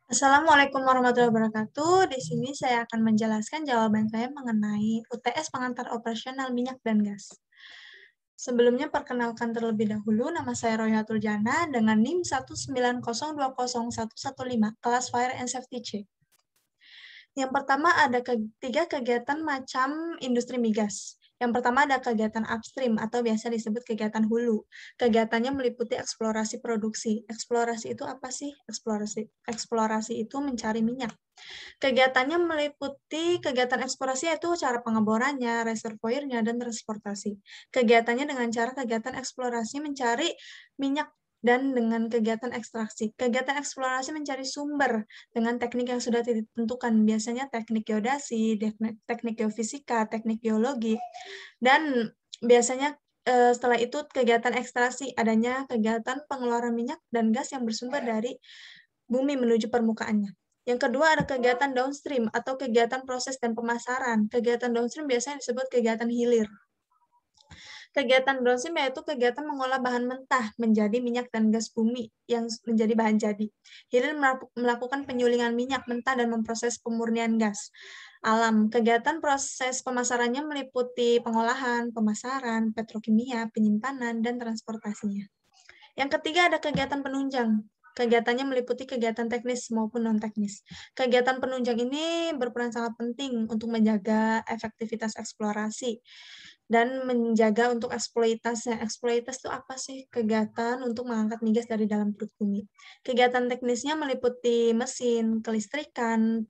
Assalamualaikum warahmatullahi wabarakatuh. Di sini saya akan menjelaskan jawaban saya mengenai UTS pengantar operasional minyak dan gas. Sebelumnya perkenalkan terlebih dahulu, nama saya Royatul Jana dengan NIM 190201115, kelas Fire and Safety C. Yang pertama ada tiga kegiatan macam industri migas. Yang pertama ada kegiatan upstream atau biasa disebut kegiatan hulu. Kegiatannya meliputi eksplorasi produksi. Eksplorasi itu apa sih? Eksplorasi itu mencari minyak. Kegiatannya meliputi kegiatan eksplorasi yaitu cara pengeborannya, reservoirnya, dan transportasi. Kegiatannya dengan cara kegiatan eksplorasi mencari minyak dan dengan kegiatan ekstraksi. Kegiatan eksplorasi mencari sumber dengan teknik yang sudah ditentukan, biasanya teknik geodasi, teknik geofisika, teknik geologi, dan biasanya setelah itu kegiatan ekstraksi, adanya kegiatan pengeluaran minyak dan gas yang bersumber dari bumi menuju permukaannya. Yang kedua ada kegiatan downstream atau kegiatan proses dan pemasaran. Kegiatan downstream biasanya disebut kegiatan hilir. Kegiatan downstream yaitu kegiatan mengolah bahan mentah menjadi minyak dan gas bumi yang menjadi bahan jadi. Hilir melakukan penyulingan minyak mentah dan memproses pemurnian gas alam. Kegiatan proses pemasarannya meliputi pengolahan, pemasaran, petrokimia, penyimpanan, dan transportasinya. Yang ketiga ada kegiatan penunjang. Kegiatannya meliputi kegiatan teknis maupun non-teknis. Kegiatan penunjang ini berperan sangat penting untuk menjaga efektivitas eksplorasi dan menjaga untuk eksploitasi. Eksploitasi itu apa sih? Kegiatan untuk mengangkat migas dari dalam perut bumi. Kegiatan teknisnya meliputi mesin, kelistrikan,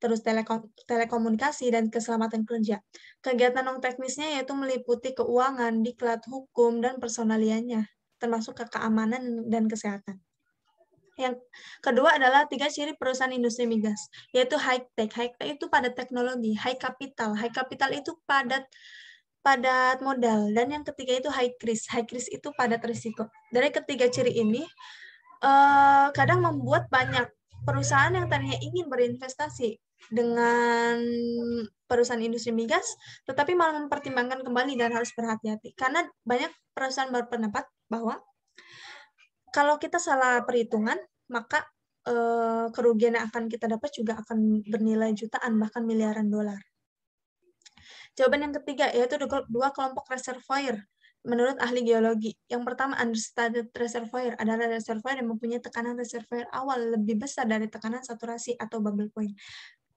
terus telekomunikasi, dan keselamatan kerja. Kegiatan non-teknisnya yaitu meliputi keuangan, diklat, hukum, dan personaliannya, termasuk keamanan dan kesehatan. Yang kedua adalah 3 ciri perusahaan industri migas, yaitu high-tech. High-tech itu padat teknologi, high capital. High capital itu padat modal. Dan yang ketiga itu high risk. High risk itu padat risiko. Dari ketiga ciri ini, kadang membuat banyak perusahaan yang tadinya ingin berinvestasi dengan perusahaan industri migas, tetapi malah mempertimbangkan kembali dan harus berhati-hati. Karena banyak perusahaan berpendapat bahwa kalau kita salah perhitungan, maka kerugian yang akan kita dapat juga akan bernilai jutaan, bahkan miliaran dolar. Jawaban yang ketiga, yaitu dua kelompok reservoir menurut ahli geologi. Yang pertama, understated reservoir adalah reservoir yang mempunyai tekanan reservoir awal lebih besar dari tekanan saturasi atau bubble point.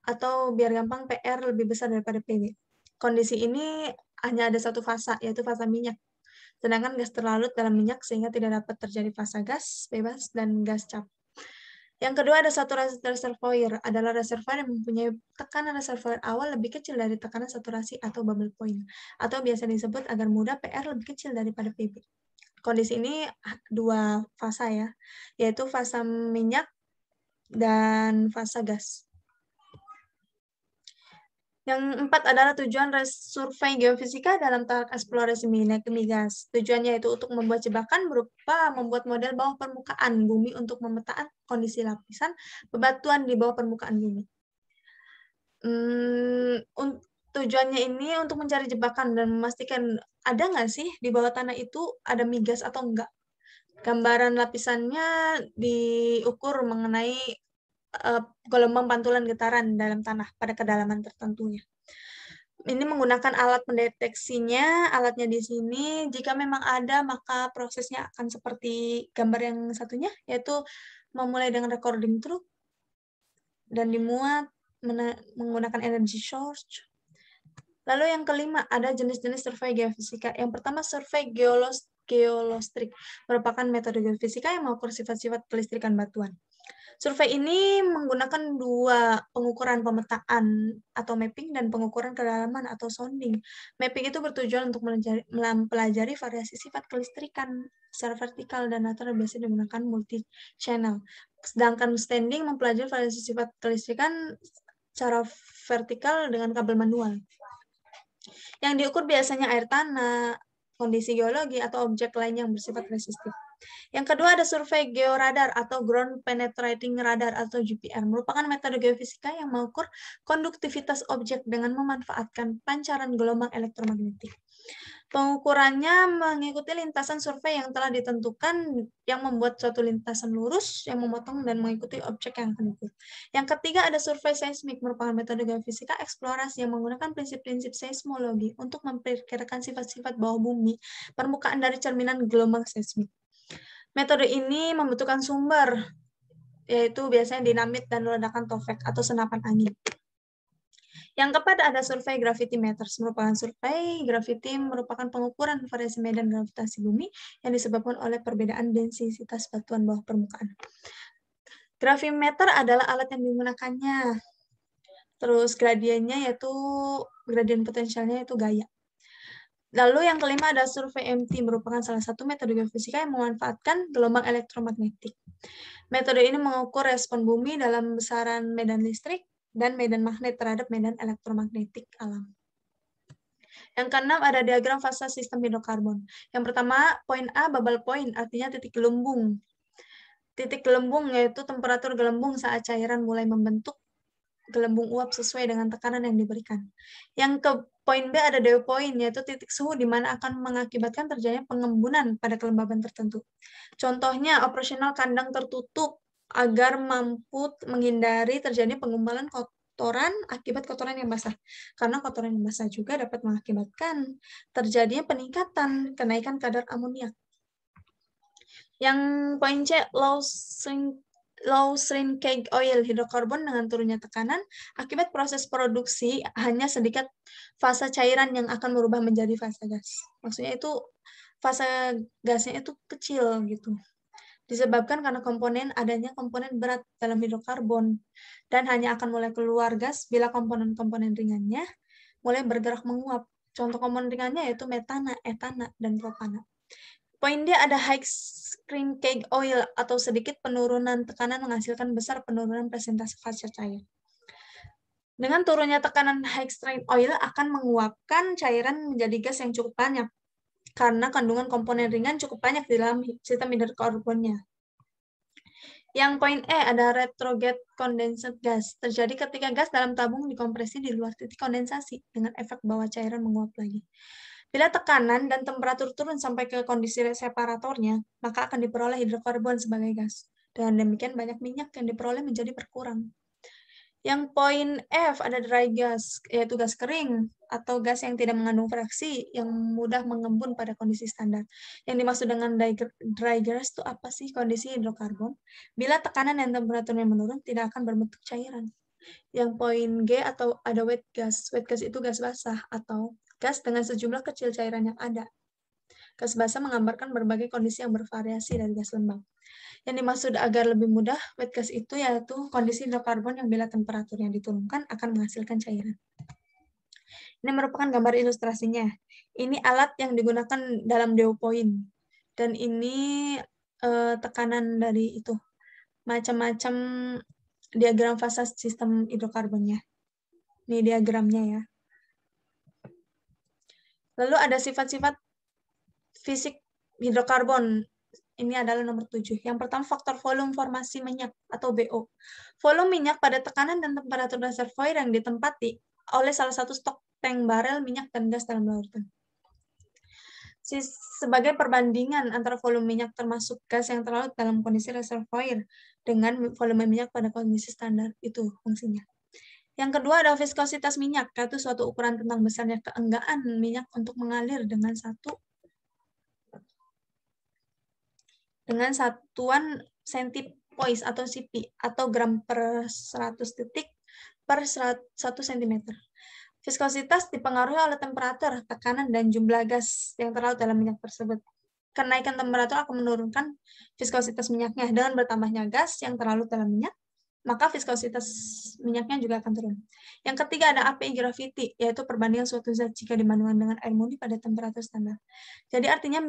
Atau biar gampang, PR lebih besar daripada PV. Kondisi ini hanya ada satu fasa, yaitu fasa minyak. Sedangkan gas terlarut dalam minyak sehingga tidak dapat terjadi fasa gas bebas dan gas cap. Yang kedua ada saturasi reservoir, adalah reservoir yang mempunyai tekanan reservoir awal lebih kecil dari tekanan saturasi atau bubble point, atau biasa disebut agar mudah PR lebih kecil daripada PV. Kondisi ini dua fasa ya, yaitu fasa minyak dan fasa gas. Yang empat adalah tujuan survei geofisika dalam tahap eksplorasi minyak migas. Tujuannya itu untuk membuat jebakan berupa membuat model bawah permukaan bumi untuk memetakan kondisi lapisan bebatuan di bawah permukaan bumi. Tujuannya ini untuk mencari jebakan dan memastikan ada nggak sih di bawah tanah itu ada migas atau enggak. Gambaran lapisannya diukur mengenai gelombang pantulan getaran dalam tanah pada kedalaman tertentunya. Ini menggunakan alat pendeteksinya, alatnya di sini. Jika memang ada, maka prosesnya akan seperti gambar yang satunya, yaitu memulai dengan recording truk dan dimuat menggunakan energy source. Lalu yang kelima, ada jenis-jenis survei geofisika. Yang pertama, survei geolostrik, merupakan metode geofisika yang mengukur sifat-sifat kelistrikan batuan. Survei ini menggunakan dua pengukuran pemetaan atau mapping dan pengukuran kedalaman atau sounding. Mapping itu bertujuan untuk mempelajari variasi sifat kelistrikan secara vertikal dan lateral, biasanya digunakan multi-channel. Sedangkan standing mempelajari variasi sifat kelistrikan secara vertikal dengan kabel manual. Yang diukur biasanya air tanah, kondisi geologi, atau objek lain yang bersifat resistif. Yang kedua ada survei georadar atau ground penetrating radar atau GPR, merupakan metode geofisika yang mengukur konduktivitas objek dengan memanfaatkan pancaran gelombang elektromagnetik. Pengukurannya mengikuti lintasan survei yang telah ditentukan yang membuat suatu lintasan lurus yang memotong dan mengikuti objek yang akan diukur. Yang ketiga ada survei seismik, merupakan metode geofisika eksplorasi yang menggunakan prinsip-prinsip seismologi untuk memperkirakan sifat-sifat bawah bumi, permukaan dari cerminan gelombang seismik. Metode ini membutuhkan sumber, yaitu biasanya dinamit dan ledakan topek atau senapan angin. Yang keempat ada survei gravitimeters, merupakan survei graviti merupakan pengukuran variasi medan gravitasi bumi yang disebabkan oleh perbedaan densitas batuan bawah permukaan. Gravimeter adalah alat yang digunakannya. Terus gradiennya yaitu gradien potensialnya yaitu gaya. Lalu yang kelima ada survei MT, merupakan salah satu metode geofisika yang memanfaatkan gelombang elektromagnetik. Metode ini mengukur respon bumi dalam besaran medan listrik dan medan magnet terhadap medan elektromagnetik alam. Yang keenam ada diagram fase sistem hidrokarbon. Yang pertama, poin A, bubble point, artinya titik gelembung. Titik gelembung yaitu temperatur gelembung saat cairan mulai membentuk gelembung uap sesuai dengan tekanan yang diberikan. Yang ke poin B ada dew point, yaitu titik suhu di mana akan mengakibatkan terjadinya pengembunan pada kelembaban tertentu. Contohnya, operasional kandang tertutup agar mampu menghindari terjadinya pengumpulan kotoran akibat kotoran yang basah. Karena kotoran yang basah juga dapat mengakibatkan terjadinya peningkatan kenaikan kadar amoniak. Yang poin C, low shrinkage oil, hidrokarbon dengan turunnya tekanan akibat proses produksi hanya sedikit fase cairan yang akan berubah menjadi fase gas. Maksudnya itu fase gasnya itu kecil gitu. Disebabkan karena adanya komponen berat dalam hidrokarbon dan hanya akan mulai keluar gas bila komponen-komponen ringannya mulai bergerak menguap. Contoh komponen ringannya yaitu metana, etana, dan propana. Poin D ada high shrinkage oil atau sedikit penurunan tekanan menghasilkan besar penurunan presentase fase cair. Dengan turunnya tekanan high shrinkage oil akan menguapkan cairan menjadi gas yang cukup banyak karena kandungan komponen ringan cukup banyak di dalam sistem hidrokarbonnya. Yang poin E ada retrograde condensate gas. Terjadi ketika gas dalam tabung dikompresi di luar titik kondensasi dengan efek bahwa cairan menguap lagi. Bila tekanan dan temperatur turun sampai ke kondisi separatornya, maka akan diperoleh hidrokarbon sebagai gas. Dengan demikian banyak minyak yang diperoleh menjadi berkurang. Yang poin F ada dry gas, yaitu gas kering atau gas yang tidak mengandung fraksi yang mudah mengembun pada kondisi standar. Yang dimaksud dengan dry gas itu apa sih? Kondisi hidrokarbon. Bila tekanan dan temperaturnya menurun, tidak akan berbentuk cairan. Yang poin G atau ada wet gas. Wet gas itu gas basah atau gas dengan sejumlah kecil cairan yang ada. Gas basah menggambarkan berbagai kondisi yang bervariasi dari gas lembab. Yang dimaksud agar lebih mudah, wet gas itu yaitu kondisi hidrokarbon yang bila temperaturnya diturunkan akan menghasilkan cairan. Ini merupakan gambar ilustrasinya. Ini alat yang digunakan dalam dew point. Dan ini tekanan dari itu. Macam-macam diagram fase sistem hidrokarbonnya. Ini diagramnya ya. Lalu ada sifat-sifat fisik hidrokarbon. Ini adalah nomor 7. Yang pertama, faktor volume formasi minyak atau BO. Volume minyak pada tekanan dan temperatur reservoir yang ditempati oleh salah satu stok tank barel minyak dan gas dalam lautan. Sebagai perbandingan antara volume minyak termasuk gas yang terlarut dalam kondisi reservoir dengan volume minyak pada kondisi standar, itu fungsinya. Yang kedua ada viskositas minyak, yaitu suatu ukuran tentang besarnya keenggaan minyak untuk mengalir dengan satuan centipoise atau CP atau gram per 100 detik per 1 cm. Viskositas dipengaruhi oleh temperatur, tekanan, dan jumlah gas yang terlarut dalam minyak tersebut. Kenaikan temperatur akan menurunkan viskositas minyaknya. Dengan bertambahnya gas yang terlarut dalam minyak, maka viskositas minyaknya juga akan turun. Yang ketiga ada API gravity, yaitu perbandingan suatu zat jika dibandingkan dengan air murni pada temperatur standar. Jadi artinya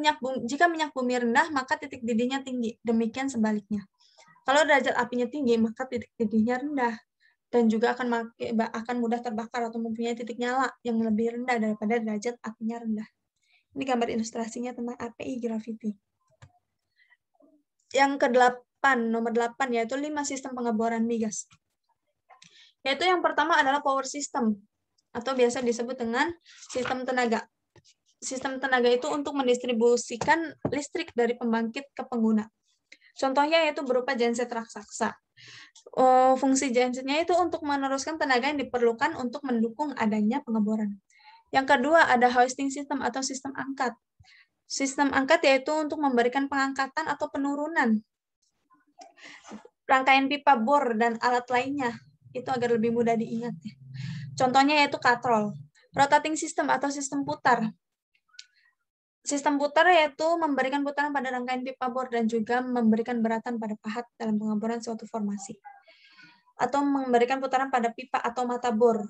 jika minyak bumi rendah, maka titik didihnya tinggi. Demikian sebaliknya. Kalau derajat apinya tinggi, maka titik didihnya rendah. Dan juga akan mudah terbakar atau mempunyai titik nyala yang lebih rendah daripada derajat apinya rendah. Ini gambar ilustrasinya tentang API gravity. Yang ke-8, nomor 8, yaitu 5 sistem pengeboran migas. Yaitu yang pertama adalah power system, atau biasa disebut dengan sistem tenaga. sistem tenaga itu untuk mendistribusikan listrik dari pembangkit ke pengguna. Contohnya yaitu berupa genset raksasa. Fungsi gensetnya itu untuk meneruskan tenaga yang diperlukan untuk mendukung adanya pengeboran. Yang kedua ada hoisting system atau sistem angkat. Sistem angkat yaitu untuk memberikan pengangkatan atau penurunan rangkaian pipa bor dan alat lainnya. Itu agar lebih mudah diingat. Contohnya yaitu katrol. Rotating system atau sistem putar. Sistem putar yaitu memberikan putaran pada rangkaian pipa bor dan juga memberikan beratan pada pahat dalam pengeboran suatu formasi. Atau memberikan putaran pada pipa atau mata bor.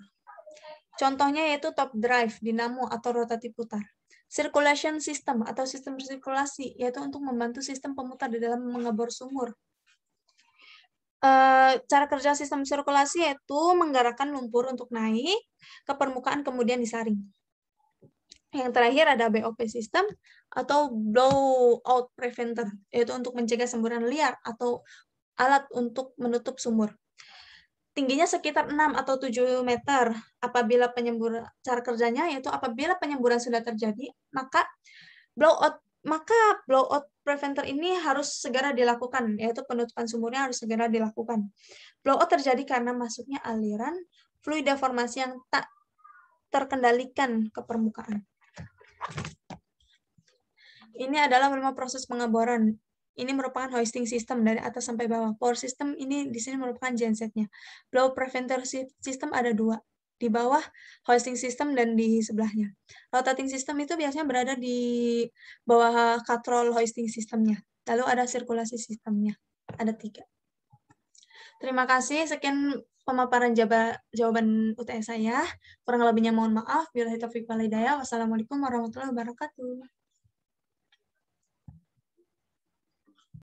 Contohnya yaitu top drive, dinamo, atau rotasi putar. Circulation system atau sistem sirkulasi, yaitu untuk membantu sistem pemutar di dalam mengebor sumur. Cara kerja sistem sirkulasi yaitu menggerakkan lumpur untuk naik ke permukaan kemudian disaring. Yang terakhir ada BOP system atau blowout preventer, yaitu untuk mencegah semburan liar atau alat untuk menutup sumur. Tingginya sekitar 6 atau 7 meter. Apabila penyemburan, cara kerjanya yaitu apabila penyemburan sudah terjadi, maka blowout preventer ini harus segera dilakukan, yaitu penutupan sumurnya harus segera dilakukan. Blowout terjadi karena masuknya aliran fluid deformasi yang tak terkendalikan ke permukaan. Ini adalah 5 proses pengeboran. Ini merupakan hoisting system dari atas sampai bawah. Power system ini di sini merupakan gensetnya. Blow preventer system ada 2. Di bawah hoisting system dan di sebelahnya. Rotating system itu biasanya berada di bawah katrol hoisting systemnya. Lalu ada sirkulasi sistemnya. Ada 3. Terima kasih. Sekian pemaparan jawaban UTS saya. Kurang lebihnya mohon maaf. Billahi taufiq wal hidayah. Wassalamualaikum warahmatullahi wabarakatuh.